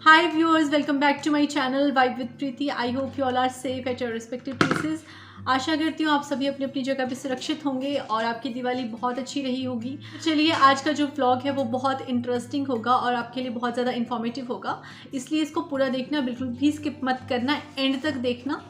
Hi viewers, welcome back to my channel Vibe with Preeti. I hope you all are safe at your respective places. आशा करती हूँ आप सभी अपनी अपनी जगह पे सुरक्षित होंगे और आपकी दिवाली बहुत अच्छी रही होगी। चलिए आज का जो व्लॉग है वो बहुत इंटरेस्टिंग होगा और आपके लिए बहुत ज़्यादा इन्फॉर्मेटिव होगा, इसलिए इसको पूरा देखना, बिल्कुल भी स्किप मत करना, एंड तक देखना।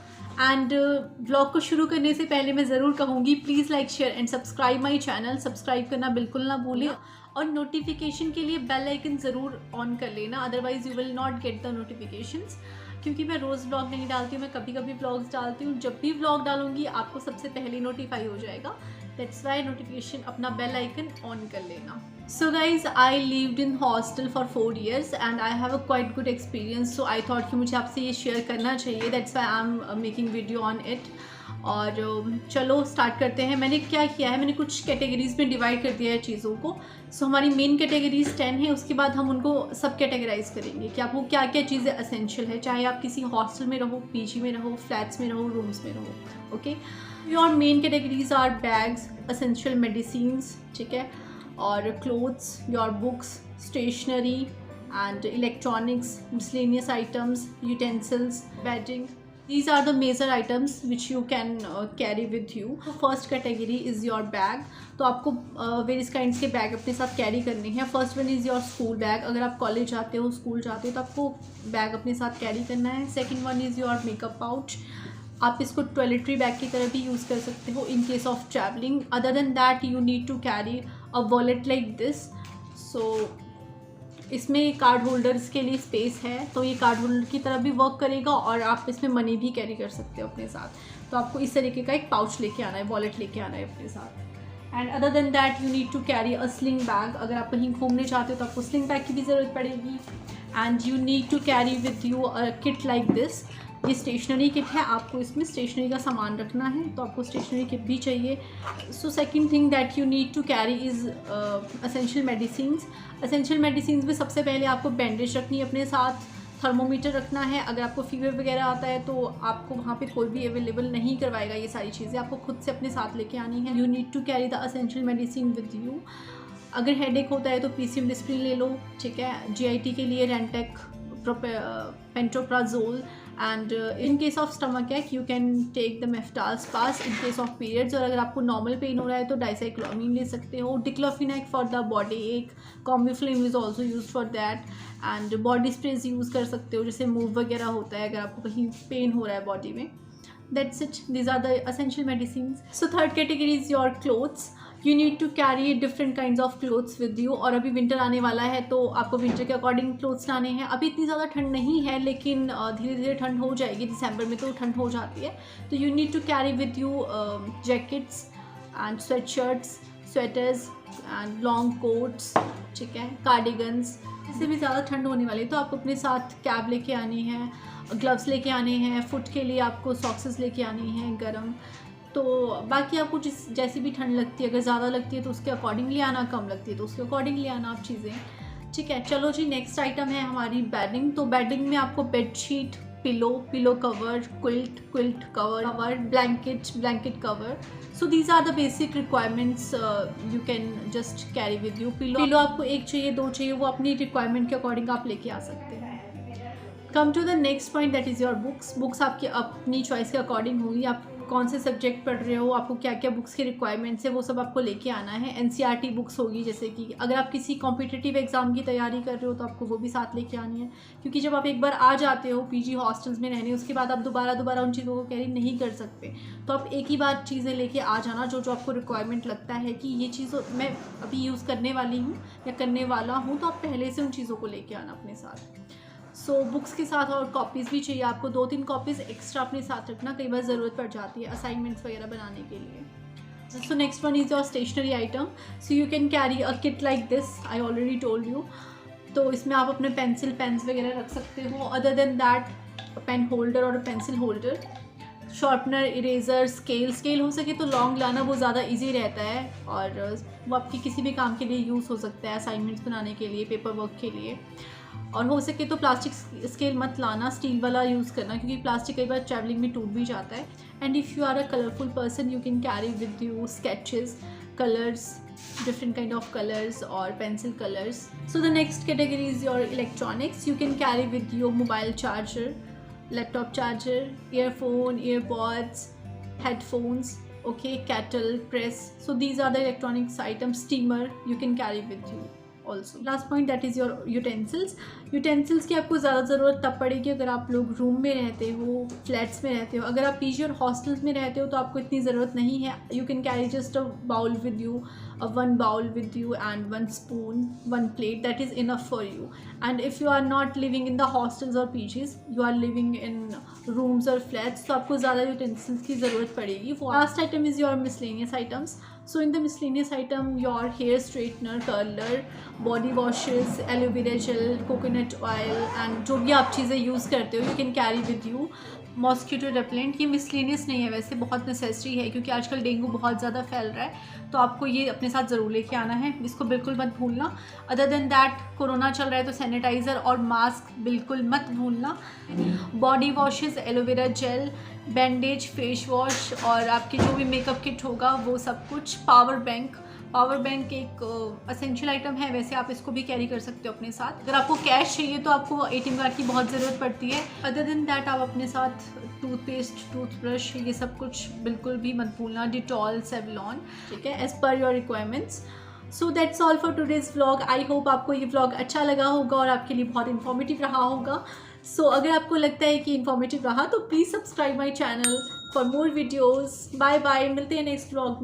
एंड व्लॉग को शुरू करने से पहले मैं ज़रूर कहूँगी please like share and subscribe my channel. Subscribe करना बिल्कुल ना भूलें और नोटिफिकेशन के लिए बेल आइकन ज़रूर ऑन कर लेना, otherwise you will not get the notifications. क्योंकि मैं रोज़ व्लॉग नहीं डालती हूँ, मैं कभी कभी व्लॉग्स डालती हूँ। जब भी व्लॉग डालूंगी आपको सबसे पहले नोटिफाई हो जाएगा। दैट्स वाई नोटिफिकेशन अपना बेल आइकन ऑन कर लेना। So guys, I lived in hostel for 4 years and I have a quite good experience. So I thought कि मुझे आपसे ये शेयर करना चाहिए. That's why I'm making video on it. और चलो स्टार्ट करते हैं। मैंने क्या किया है, मैंने कुछ कैटेगरीज में डिवाइड कर दिया है चीज़ों को। सो हमारी मेन कैटेगरीज 10 है, उसके बाद हम उनको सब कैटेगराइज करेंगे कि आपको क्या क्या चीज़ें असेंशियल है, चाहे आप किसी हॉस्टल में रहो, पीजी में रहो, फ्लैट्स में रहो, रूम्स में रहो। Okay, your main categories are bags, essential medicines, ठीक है, और clothes, your books, stationery and electronics, miscellaneous items, utensils, bedding. These are the major items which you can carry with you. First category is your bag. तो आपको various kinds के bag अपने साथ carry करने हैं। First one is your school bag. अगर आप college जाते हो, स्कूल जाते हो तो आपको बैग अपने साथ कैरी करना है। Second one is your makeup pouch. आप इसको टॉयलेटरी बैग की तरह भी यूज़ कर सकते हो in case of travelling. Other than that you need to carry a wallet like this. So इसमें कार्ड होल्डर्स के लिए स्पेस है, तो ये कार्ड होल्डर की तरह भी वर्क करेगा और आप इसमें मनी भी कैरी कर सकते हो अपने साथ। तो आपको इस तरीके का एक पाउच लेके आना है, वॉलेट लेके आना है अपने साथ। And other than that you need to carry a sling bag. अगर आप कहीं घूमने चाहते हो तो आपको स्लिंग बैग की भी ज़रूरत पड़ेगी। And you need to carry with you a kit like this. ये स्टेशनरी किट है, आपको इसमें स्टेशनरी का सामान रखना है, तो आपको स्टेशनरी किट भी चाहिए। So second thing that you need to carry is essential medicines. Essential medicines में सबसे पहले आपको बैंडेज रखनी है अपने साथ, थर्मोमीटर रखना है। अगर आपको फीवर वगैरह आता है तो आपको वहाँ पे कोई भी अवेलेबल नहीं करवाएगा, ये सारी चीज़ें आपको खुद से अपने साथ लेके आनी है। You need to carry the essential medicine with you. अगर हेडेक होता है तो पीसीएम डिस्प्रिन ले लो, ठीक है। जीआईटी के लिए Rantac, pantoprazole. And in case of stomach ache you can take the Meftal Spas in case of periods. और अगर आपको नॉर्मल पेन हो रहा है तो डाइसाइक्लोमिन ले सकते हो। डिक्लोफिनेक फॉर द बॉडी एक, Combiflam is also use for that. And body sprays use कर सकते हो, जैसे मूव वगैरह होता है अगर आपको कहीं पेन हो रहा है बॉडी में। That's it. These are the essential medicines. So third category is your clothes. You need to carry different kinds of clothes with you. और अभी विंटर आने वाला है तो आपको विंटर के अकॉर्डिंग क्लोथ्स लाने हैं। अभी इतनी ज़्यादा ठंड नहीं है, लेकिन धीरे धीरे ठंड हो जाएगी। दिसंबर में तो ठंड हो जाती है, तो you need to carry with you jackets and sweatshirts, sweaters and long coats, ठीक है, कार्डिगन्स। इससे भी ज़्यादा ठंड होने वाली है तो आपको अपने साथ कैप लेके आनी है, ग्लव्स लेके आने हैं, फुट के लिए आपको सॉक्सेस लेके आनी हैं गर्म। तो बाकी आपको जैसी भी ठंड लगती है, अगर ज़्यादा लगती है तो उसके अकॉर्डिंगली आना, कम लगती है तो उसके अकॉर्डिंगली आना आप चीज़ें, ठीक है। चलो जी, नेक्स्ट आइटम है हमारी बेडिंग। तो बेडिंग में आपको bedsheet, pillow cover, quilt cover, blanket cover. So these are the basic requirements you can just carry with you. Pillow आपको एक चाहिए, दो चाहिए, वो अपनी रिक्वायरमेंट के अकॉर्डिंग आप लेके आ सकते हैं। Come to the next point, that is your books. Books आपकी अपनी चॉइस के अकॉर्डिंग होगी, आप कौन से सब्जेक्ट पढ़ रहे हो, आपको क्या क्या बुक्स की रिक्वायरमेंट्स है, वो सब आपको लेके आना है। एनसीईआरटी बुक्स होगी, जैसे कि अगर आप किसी कॉम्पिटिटिव एग्जाम की तैयारी कर रहे हो तो आपको वो भी साथ लेके आनी है। क्योंकि जब आप एक बार आ जाते हो पीजी हॉस्टल्स में रहने, उसके बाद आप दोबारा उन चीज़ों को कैरी नहीं कर सकते। तो आप एक ही बार चीज़ें लेके आ जाना, जो आपको रिक्वायरमेंट लगता है कि ये चीज़ मैं अभी यूज़ करने वाली हूँ या करने वाला हूँ, तो आप पहले से उन चीज़ों को लेके आना अपने साथ। सो बुक्स के साथ और कॉपीज़ भी चाहिए आपको, 2-3 कॉपीज़ एक्स्ट्रा अपने साथ रखना, कई बार ज़रूरत पड़ जाती है असाइनमेंट्स वगैरह बनाने के लिए। So next one is your stationery item. So you can carry a kit like this, I already told you. तो इसमें आप अपने पेंस वगैरह रख सकते हो। Other than that pen holder और pencil holder, sharpener, eraser, scale हो सके तो लॉन्ग लाना, वो ज़्यादा इजी रहता है और वो आपकी किसी भी काम के लिए यूज़ हो सकता है, असाइनमेंट्स बनाने के लिए, पेपर वर्क के लिए। और हो सके तो प्लास्टिक स्केल मत लाना, स्टील वाला यूज़ करना, क्योंकि प्लास्टिक कई बार ट्रैवलिंग में टूट भी जाता है। And if you are a colourful person you can carry with you sketches, colors, different kind of colors or pencil colors. So the next category is your electronics. You can carry with your mobile charger, laptop charger, earphone, earpods, headphones, okay, kettle, press. So these are the electronics items. Steamer you can carry with you also. Last point, that is your utensils. Utensils की आपको ज़्यादा ज़रूरत तब पड़ेगी अगर आप लोग room में रहते हो, फ्लैट्स में रहते हो. अगर आप पीजी और हॉस्टल्स में रहते हो तो आपको इतनी ज़रूरत नहीं है. You can carry just a bowl with you, one bowl with you and one spoon, one plate, that is enough for you. And if you are not living in the hostels or PGs, you are living in rooms or flats, तो आपको ज़्यादा utensils की ज़रूरत पड़ेगी. Last item is your miscellaneous items. So in the miscellaneous item, your hair straightener, curler, body washes, aloe vera gel, coconut oil and जो भी आप चीज़ें यूज़ करते हो, you can carry with you. Mosquito repellent, ये miscellaneous नहीं है वैसे, बहुत नेसेसरी है क्योंकि आजकल डेंगू बहुत ज़्यादा फैल रहा है, तो आपको ये अपने साथ ज़रूर लेके आना है, इसको बिल्कुल मत भूलना. अदर देन दैट, कोरोना चल रहा है तो सैनिटाइज़र और मास्क बिल्कुल मत भूलना. Body washes, aloe vera gel, bandage, face wash और आपकी जो भी मेकअप किट होगा वो सब कुछ. पावर बैंक एक असेंशियल आइटम है, वैसे आप इसको भी कैरी कर सकते हो अपने साथ. अगर आपको कैश चाहिए तो आपको ATM कार्ड की बहुत ज़रूरत पड़ती है. अदर देन दैट आप अपने साथ टूथपेस्ट, टूथब्रश, ये सब कुछ बिल्कुल भी मत भूलना. डिटॉल, सेवलॉन, ठीक है, as per your requirements. So that's all for today's vlog. I hope आपको ये व्लॉग अच्छा लगा होगा और आपके लिए बहुत इन्फॉर्मेटिव रहा होगा. सो अगर आपको लगता है कि इन्फॉर्मेटिव रहा तो please subscribe my channel for more videos. Bye bye, मिलते हैं नेक्स्ट व्लॉग में.